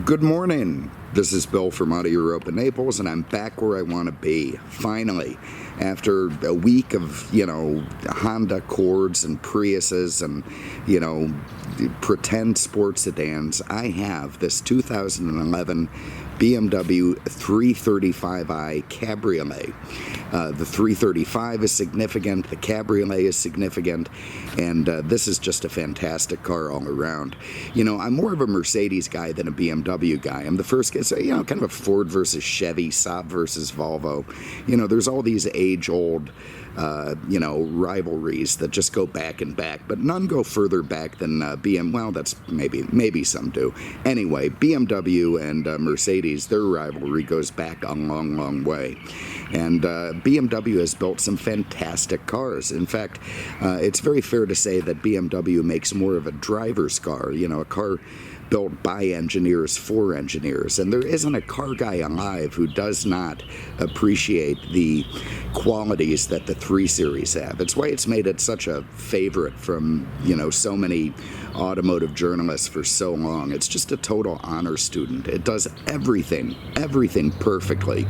Good morning. This is Bill from Auto Europa Naples, and I'm back where I want to be. Finally, after a week of, Honda Accords and Priuses and, pretend sports sedans, I have this 2011 BMW 335i Cabriolet. The 335 is significant, the Cabriolet is significant, and this is just a fantastic car all around. I'm more of a Mercedes guy than a BMW guy. I'm the first guy, so, kind of a Ford versus Chevy, Saab versus Volvo. There's all these age-old rivalries that just go back and back, but none go further back than well, that's maybe some do. Anyway, BMW and Mercedes, their rivalry goes back a long, long way. And BMW has built some fantastic cars. In fact, it's very fair to say that BMW makes more of a driver's car, a car built by engineers for engineers, and there isn't a car guy alive who does not appreciate the qualities that the 3 Series have. It's why it's made it such a favorite from so many automotive journalists for so long. It's just a total honor student. It does everything perfectly.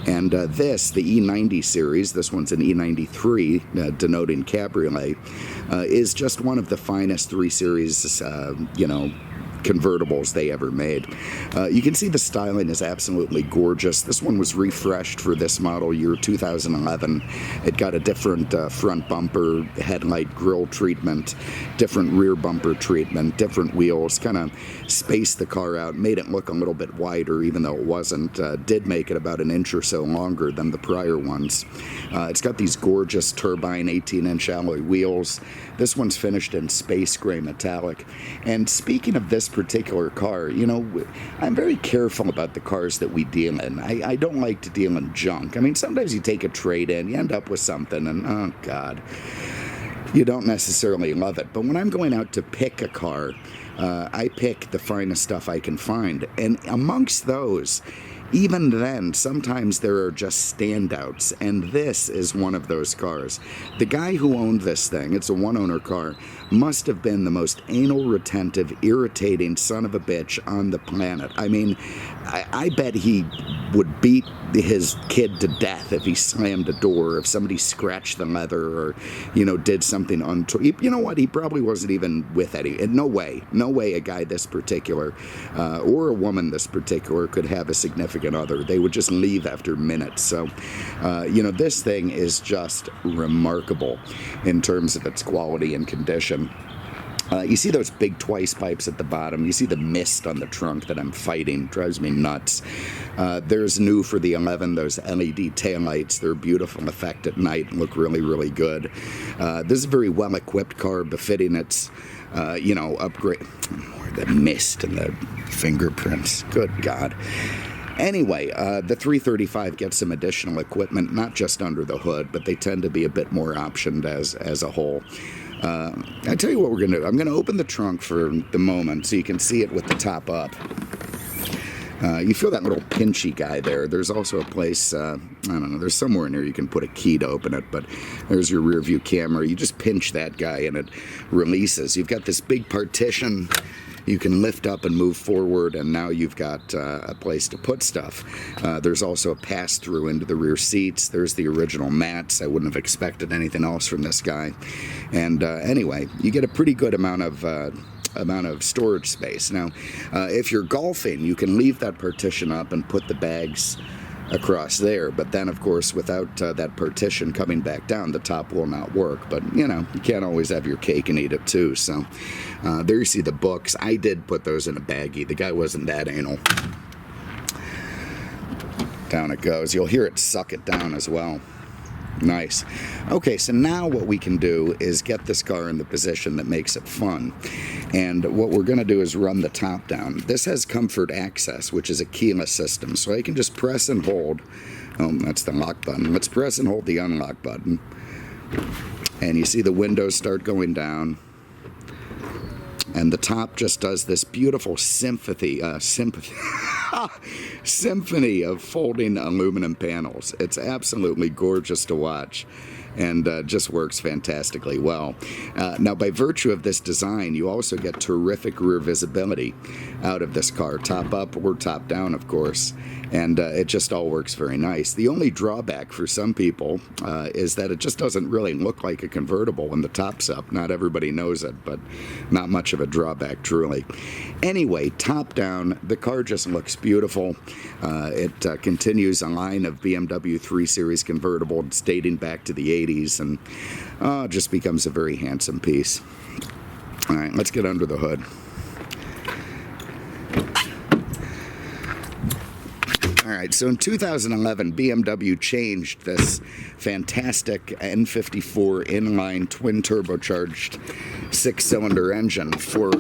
And the E90 series, this one's an E93, denoting Cabriolet, is just one of the finest 3 Series convertibles they ever made. You can see the styling is absolutely gorgeous. This one was refreshed for this model year 2011. It got a different front bumper, headlight grille treatment, different rear bumper treatment, different wheels, kind of spaced the car out, made it look a little bit wider even though it wasn't. Did make it about an inch or so longer than the prior ones. It's got these gorgeous turbine 18-inch alloy wheels. This one's finished in space gray metallic. And speaking of this particular car, I'm very careful about the cars that we deal in. I don't like to deal in junk. I mean, sometimes you take a trade-in, you end up with something, and oh God, you don't necessarily love it. But when I'm going out to pick a car, I pick the finest stuff I can find. And amongst those, even then, sometimes there are just standouts, and this is one of those cars. The guy who owned this thing, it's a one-owner car, must have been the most anal-retentive, irritating son of a bitch on the planet. I mean, I bet he would beat his kid to death if he slammed a door, if somebody scratched the leather, or, did something untoward. You know what? He probably wasn't even with Eddie. No way a guy this particular, or a woman this particular, could have a significant other. They would just leave after minutes. So, this thing is just remarkable in terms of its quality and condition. You see those big twice pipes at the bottom. You see the mist on the trunk that I'm fighting. Drives me nuts. There's new for the 11, those LED taillights. They're a beautiful effect at night. Look really, really good. This is a very well-equipped car, befitting its, upgrade. The mist and the fingerprints. Good God. Anyway, the 335 gets some additional equipment, not just under the hood, but they tend to be a bit more optioned as a whole. I tell you what we're going to do. I'm going to open the trunk for the moment so you can see it with the top up. You feel that little pinchy guy there. There's also a place, I don't know, there's somewhere in here you can put a key to open it, but there's your rear view camera. You just pinch that guy and it releases. You've got this big partition you can lift up and move forward, and now you've got a place to put stuff. There's also a pass-through into the rear seats. There's the original mats. I wouldn't have expected anything else from this guy. And anyway, you get a pretty good amount of storage space. Now, if you're golfing, you can leave that partition up and put the bags across there, but then of course without that partition coming back down, the top will not work. But you can't always have your cake and eat it too. So there you see the books. I did put those in a baggie. The guy wasn't that anal. Down it goes. You'll hear it suck it down as well. Nice. Okay, so now what we can do is get this car in the position that makes it fun. And what we're going to do is run the top down. This has comfort access, which is a keyless system. So I can just press and hold. Oh, that's the lock button. Let's press and hold the unlock button. And you see the windows start going down. And the top just does this beautiful symphony of folding aluminum panels. It's absolutely gorgeous to watch. and just works fantastically well. Now, by virtue of this design, you also get terrific rear visibility out of this car, top up or top down, of course, and it just all works very nice. The only drawback for some people is that it just doesn't really look like a convertible when the top's up. Not everybody knows it, but not much of a drawback, truly. Anyway, top down, the car just looks beautiful. It continues a line of BMW 3 Series convertibles dating back to the 80s, and just becomes a very handsome piece. All right, let's get under the hood. All right, so in 2011, BMW changed this fantastic N54 inline twin turbocharged 6-cylinder engine for,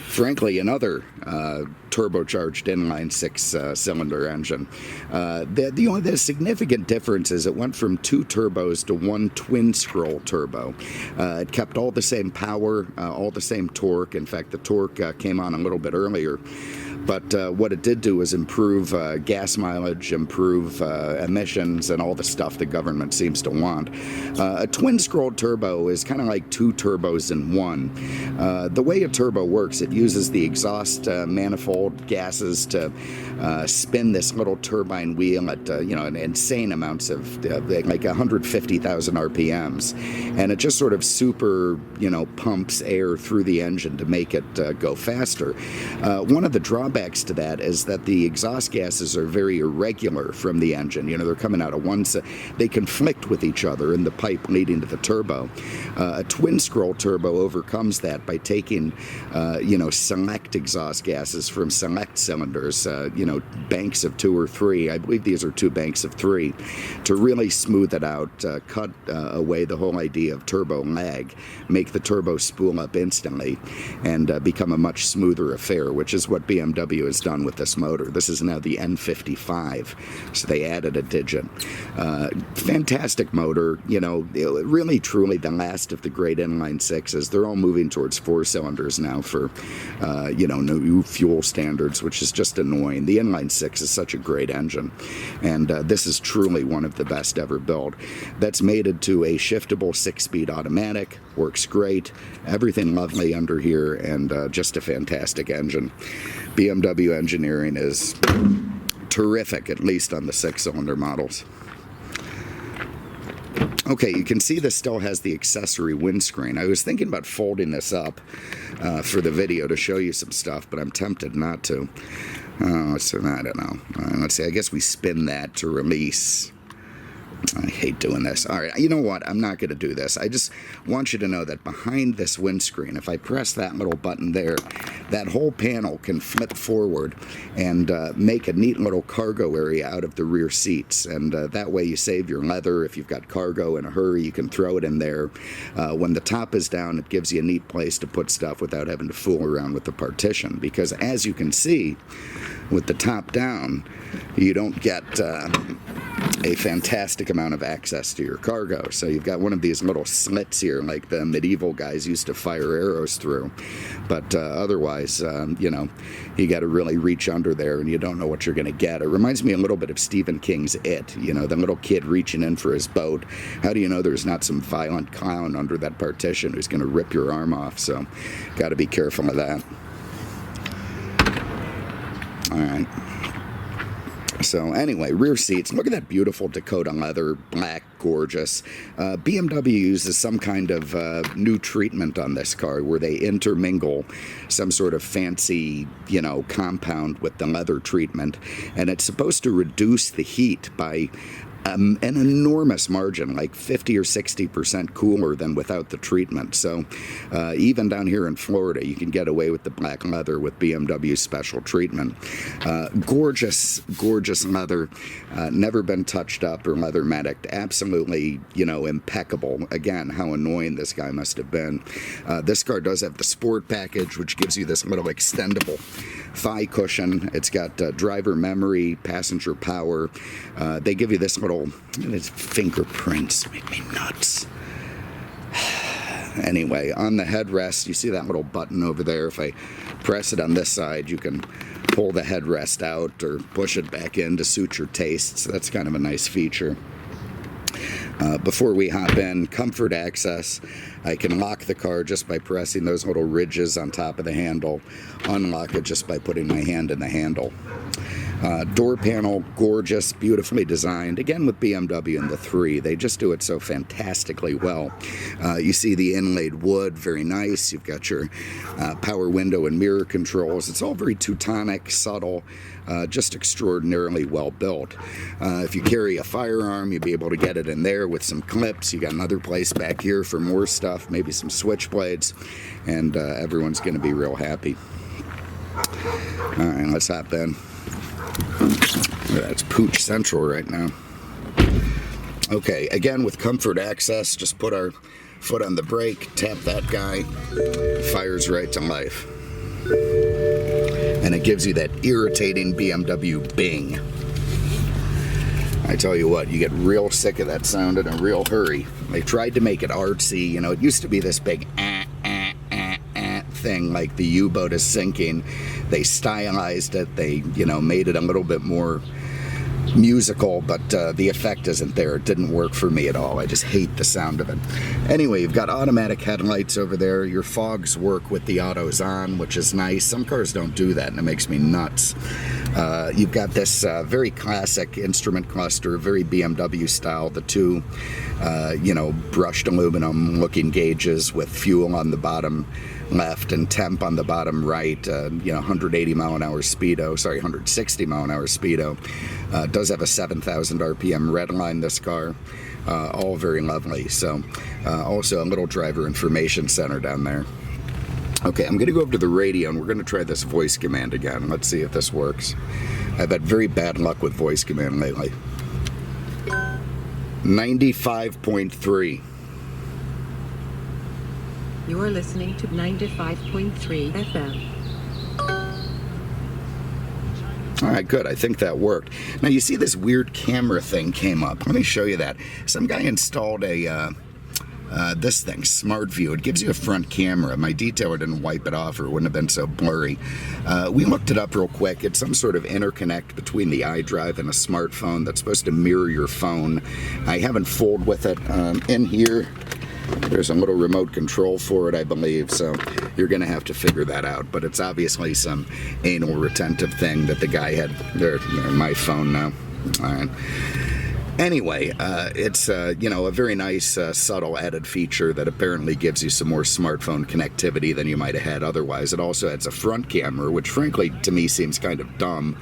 frankly, another turbocharged inline 6-cylinder engine. The significant difference is it went from 2 turbos to 1 twin scroll turbo. It kept all the same power, all the same torque. In fact, the torque came on a little bit earlier. But what it did do was improve gas mileage, improve emissions, and all the stuff the government seems to want. A twin-scroll turbo is kind of like 2 turbos in one. The way a turbo works, it uses the exhaust manifold gases to spin this little turbine wheel at insane amounts of like 150,000 RPMs, and it just sort of super pumps air through the engine to make it go faster. One of the drawbacks to that is that the exhaust gases are very irregular from the engine. They're coming out of one side. They conflict with each other in the pipe leading to the turbo. A twin scroll turbo overcomes that by taking select exhaust gases from select cylinders, banks of 2 or 3. I believe these are 2 banks of 3, to really smooth it out, cut away the whole idea of turbo lag, make the turbo spool up instantly, and become a much smoother affair, which is what BMW has done with this motor. This is now the N55, so they added a digit. Fantastic motor, really truly the last of the great inline 6s. They're all moving towards 4 cylinders now for, new fuel standards, which is just annoying. The inline 6 is such a great engine, and this is truly one of the best ever built. That's mated to a shiftable 6-speed automatic, works great, everything lovely under here, and just a fantastic engine. BMW engineering is terrific, at least on the 6-cylinder models. Okay, you can see this still has the accessory windscreen. I was thinking about folding this up for the video to show you some stuff, but I'm tempted not to. So I don't know. Let's see, I guess we spin that to release. I hate doing this. All right, you know what? I'm not going to do this. I just want you to know that behind this windscreen, if I press that little button there, that whole panel can flip forward and make a neat little cargo area out of the rear seats. And that way you save your leather. If you've got cargo in a hurry, you can throw it in there. When the top is down, it gives you a neat place to put stuff without having to fool around with the partition. Because as you can see, with the top down, you don't get a fantastic amount of access to your cargo. So you've got one of these little slits here like the medieval guys used to fire arrows through. But otherwise, you got to really reach under there and you don't know what you're going to get. It reminds me a little bit of Stephen King's It, the little kid reaching in for his boat. How do you know there's not some violent clown under that partition who's going to rip your arm off? So got to be careful of that. All right. So anyway, rear seats. Look at that beautiful Dakota leather, black, gorgeous. BMW uses some kind of new treatment on this car where they intermingle some sort of fancy, compound with the leather treatment, and it's supposed to reduce the heat by an enormous margin, like 50 or 60% cooler than without the treatment. So even down here in Florida, you can get away with the black leather with BMW's special treatment. Gorgeous, gorgeous leather, never been touched up or leather-maticed. Absolutely, impeccable. Again, how annoying this guy must have been. This car does have the Sport package, which gives you this little extendable thigh cushion. It's got driver memory, passenger power. They give you this little fingerprints. Make me nuts. Anyway, on the headrest, you see that little button over there. If I press it on this side, you can pull the headrest out or push it back in to suit your tastes. That's kind of a nice feature. Before we hop in, comfort access. I can lock the car just by pressing those little ridges on top of the handle, unlock it just by putting my hand in the handle. Door panel, gorgeous, beautifully designed. Again, with BMW and the 3, they just do it so fantastically well. You see the inlaid wood, very nice. You've got your power window and mirror controls. It's all very Teutonic, subtle, just extraordinarily well built. If you carry a firearm, you'll be able to get it in there with some clips. You got another place back here for more stuff, maybe some switchblades, and everyone's going to be real happy. All right, let's hop in. That's Pooch Central right now. Okay, again with comfort access, just put our foot on the brake, tap that guy, fires right to life. And it gives you that irritating BMW bing. I tell you what, you get real sick of that sound in a real hurry. They tried to make it artsy, you know, it used to be this big thing like the U-boat is sinking. They stylized it, they, you know, made it a little bit more musical, but the effect isn't there. It didn't work for me at all. I just hate the sound of it. Anyway, you've got automatic headlights over there. Your fogs work with the autos on, which is nice. Some cars don't do that, and it makes me nuts. You've got this very classic instrument cluster, very BMW style. The two, you know, brushed aluminum looking gauges with fuel on the bottom left and temp on the bottom right. You know, 180 mile an hour speedo, sorry, 160 mile an hour speedo. Does have a 7,000 RPM red line, this car. All very lovely. So also a little driver information center down there. Okay, I'm going to go over to the radio and we're going to try this voice command again. Let's see if this works. I've had very bad luck with voice command lately. 95.3. You are listening to 95.3 FM. All right, good. I think that worked. Now, you see this weird camera thing came up. Let me show you that. Some guy installed a this thing, Smart View. It gives you a front camera. My detailer didn't wipe it off or it wouldn't have been so blurry. We looked it up real quick. It's some sort of interconnect between the Idrive and a smartphone that's supposed to mirror your phone. I haven't fooled with it. In here, there's a little remote control for it, I believe, so you're going to have to figure that out. But it's obviously some anal retentive thing that the guy had. There, my phone now. All right. Anyway, it's you know, a very nice subtle added feature that apparently gives you some more smartphone connectivity than you might have had otherwise. It also adds a front camera, which frankly to me seems kind of dumb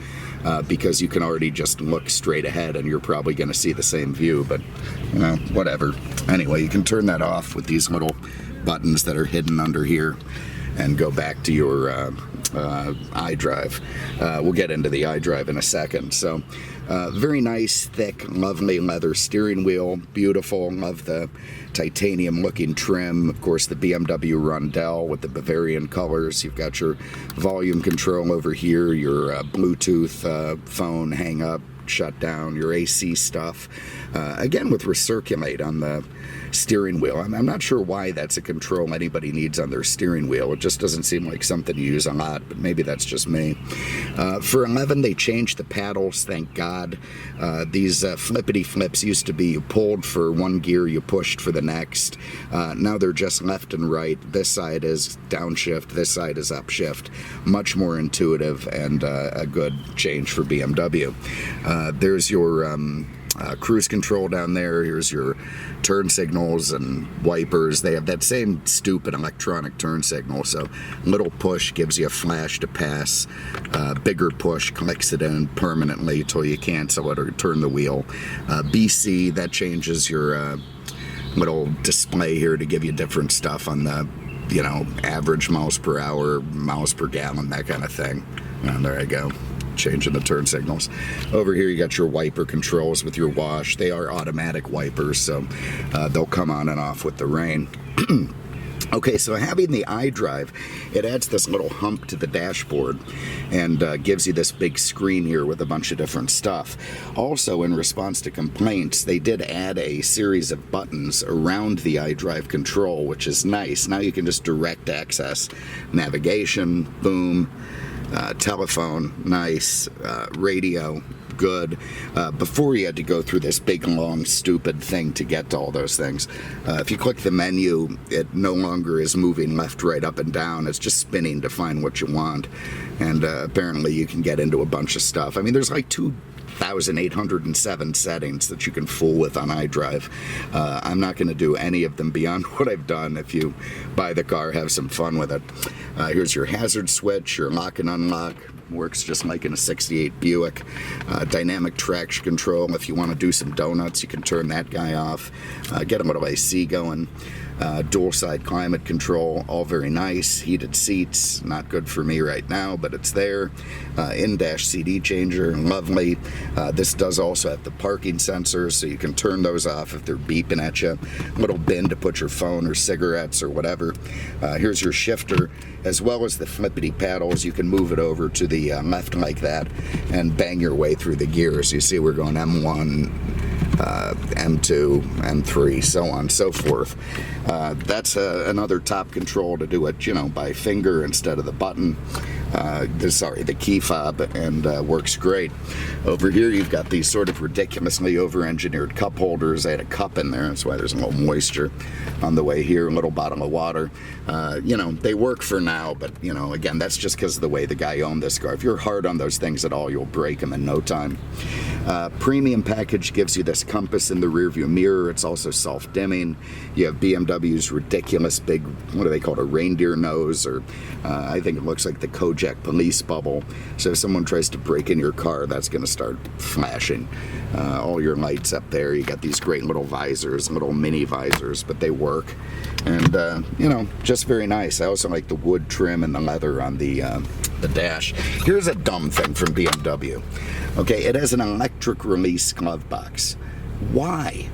because you can already just look straight ahead and you're probably going to see the same view, but you know, whatever. Anyway, you can turn that off with these little buttons that are hidden under here and go back to your iDrive. We'll get into the iDrive in a second. So very nice, thick, lovely leather steering wheel. Beautiful. Love the titanium looking trim. Of course, the BMW Rondell with the Bavarian colors. You've got your volume control over here, your Bluetooth phone hang up, shut down, your AC stuff. Again, with recirculate on the steering wheel. I'm not sure why that's a control anybody needs on their steering wheel. It just doesn't seem like something you use a lot, but maybe that's just me. For 11, they changed the paddles, thank God. These flippity flips used to be you pulled for one gear, you pushed for the next. Now they're just left and right. This side is downshift, this side is upshift. Much more intuitive and a good change for BMW. There's your cruise control down there. Here's your turn signals and wipers. They have that same stupid electronic turn signal, so little push gives you a flash to pass, bigger push clicks it in permanently till you cancel it or turn the wheel. BC, that changes your little display here to give you different stuff on the, you know, average miles per hour, miles per gallon, that kind of thing. And there I go, changing the turn signals. Over here you got your wiper controls with your wash. They are automatic wipers, so they'll come on and off with the rain. Okay, so having the iDrive, it adds this little hump to the dashboard and gives you this big screen here with a bunch of different stuff. Also, in response to complaints, they did add a series of buttons around the iDrive control, which is nice. Now you can just direct access navigation, boom, telephone, nice, radio, good. Before you had to go through this big, long, stupid thing to get to all those things. If you click the menu, it no longer is moving left, right, up, and down. It's just spinning to find what you want. And apparently you can get into a bunch of stuff. I mean, there's like 2,807 settings that you can fool with on Idrive. I'm not going to do any of them beyond what I've done. If you buy the car, have some fun with it. Here's your hazard switch, your lock and unlock. Works just like in a 68 Buick. Dynamic traction control. If you want to do some donuts, you can turn that guy off. Get a little AC going. Dual side climate control, all very nice. Heated seats, not good for me right now, but it's there. In-dash CD changer, lovely. This does also have the parking sensors, so you can turn those off if they're beeping at you. Little bin to put your phone or cigarettes or whatever. Here's your shifter, as well as the flippity paddles. You can move it over to the left like that and bang your way through the gears. You see we're going M1, M2, M3, so on and so forth. That's another top control to do it, you know, by finger instead of the button. The key fob, and works great. Over here you've got these sort of ridiculously over-engineered cup holders. I had a cup in there, that's why there's a little moisture on the way here. A little bottle of water. You know, they work for now, but you know, again, that's just because of the way the guy owned this car. If you're hard on those things at all, you'll break them in no time. Premium package gives you this compass in the rearview mirror. It's also self-dimming. You have BMW's ridiculous big, what do they call it, a reindeer nose, or I think it looks like the Kojak police bubble. So if someone tries to break in your car, that's going to start flashing. All your lights up there. You got these great little visors, little mini visors, but they work. And, you know, just very nice. I also like the wood trim and the leather on the dash. Here's a dumb thing from BMW. Okay, it has an electric release glove box. Why?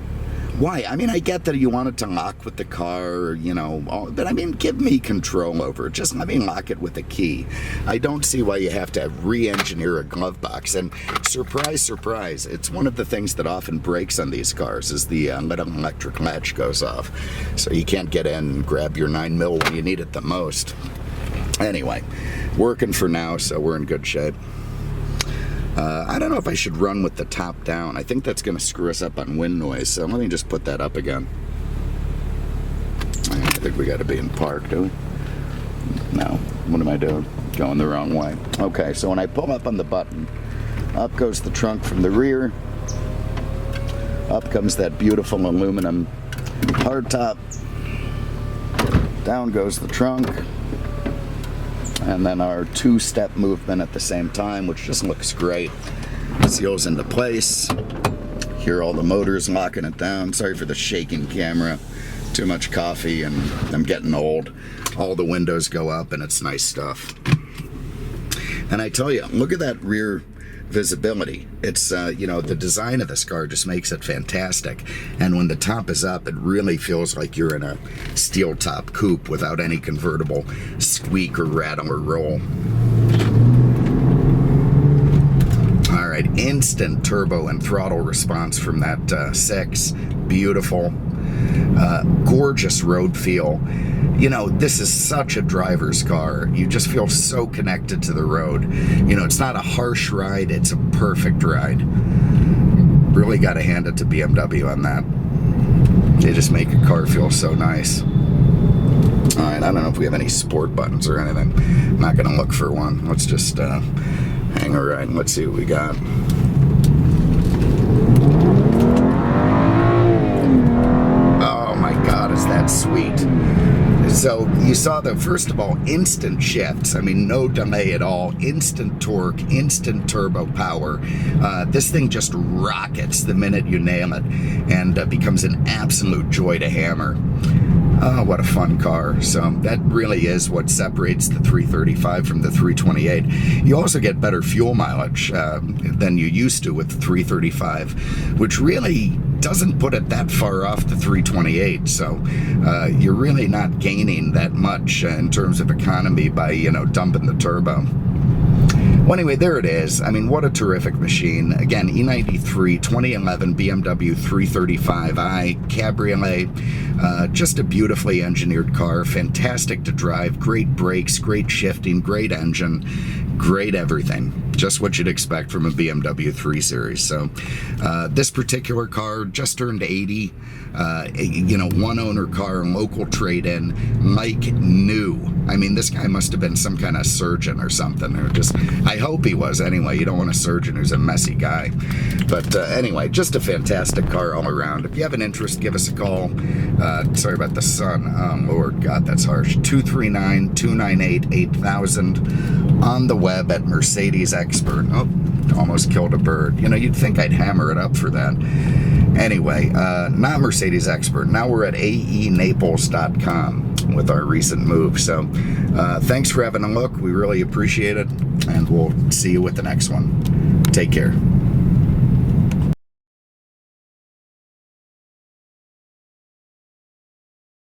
Why? I mean, I get that you want it to lock with the car, you know, but I mean, give me control over it. Just let me lock it with a key. I don't see why you have to re-engineer a glove box. And surprise, surprise, it's one of the things that often breaks on these cars is the little electric latch goes off. So you can't get in and grab your 9mm when you need it the most. Anyway, working for now, so we're in good shape. I don't know if I should run with the top down. I think that's going to screw us up on wind noise, so let me just put that up again. I think we got to be in park, do we? No. What am I doing? Going the wrong way. Okay, so when I pull up on the button, up goes the trunk from the rear. Up comes that beautiful aluminum hardtop. Down goes the trunk. And then our two-step movement at the same time, which just looks great. Seals into place. Hear all the motors locking it down. Sorry for the shaking camera. Too much coffee and I'm getting old. All the windows go up and it's nice stuff. And I tell you, look at that rear visibility. It's, you know, the design of this car just makes it fantastic. And when the top is up, it really feels like you're in a steel top coupe without any convertible squeak or rattle or roll. All right, instant turbo and throttle response from that 6. Beautiful. Gorgeous road feel. You know, this is such a driver's car. You just feel so connected to the road. You know, it's not a harsh ride, it's a perfect ride. Really got to hand it to BMW on that. They just make a car feel so nice. All right, I don't know if we have any sport buttons or anything. I'm not going to look for one. Let's just hang a ride and let's see what we got. That's sweet. So you saw the, first of all, instant shifts. I mean, no delay at all. Instant torque, instant turbo power. This thing just rockets the minute you nail it and becomes an absolute joy to hammer. Oh, what a fun car. So that really is what separates the 335 from the 328. You also get better fuel mileage than you used to with the 335, which really doesn't put it that far off the 328. So you're really not gaining that much in terms of economy by, you know, dumping the turbo. Well, anyway, there it is. I mean, what a terrific machine. Again, E93, 2011 BMW 335i, Cabriolet. Just a beautifully engineered car. Fantastic to drive. Great brakes, great shifting, great engine, great everything. just what you'd expect from a BMW 3 Series. So this particular car just turned 80. You know, one owner car, local trade-in, like new. I mean, this guy must have been some kind of surgeon or something, or just, I hope he was anyway. You don't want a surgeon who's a messy guy. But anyway, just a fantastic car all around. If you have an interest, give us a call. Sorry about the sun. Lord God, that's harsh. 239-298-8000 on the web at Mercedes Expert. Oh, almost killed a bird. You know, you'd think I'd hammer it up for that. Anyway, not Mercedes Expert. Now we're at aenaples.com with our recent move. So thanks for having a look. We really appreciate it. And we'll see you with the next one. Take care.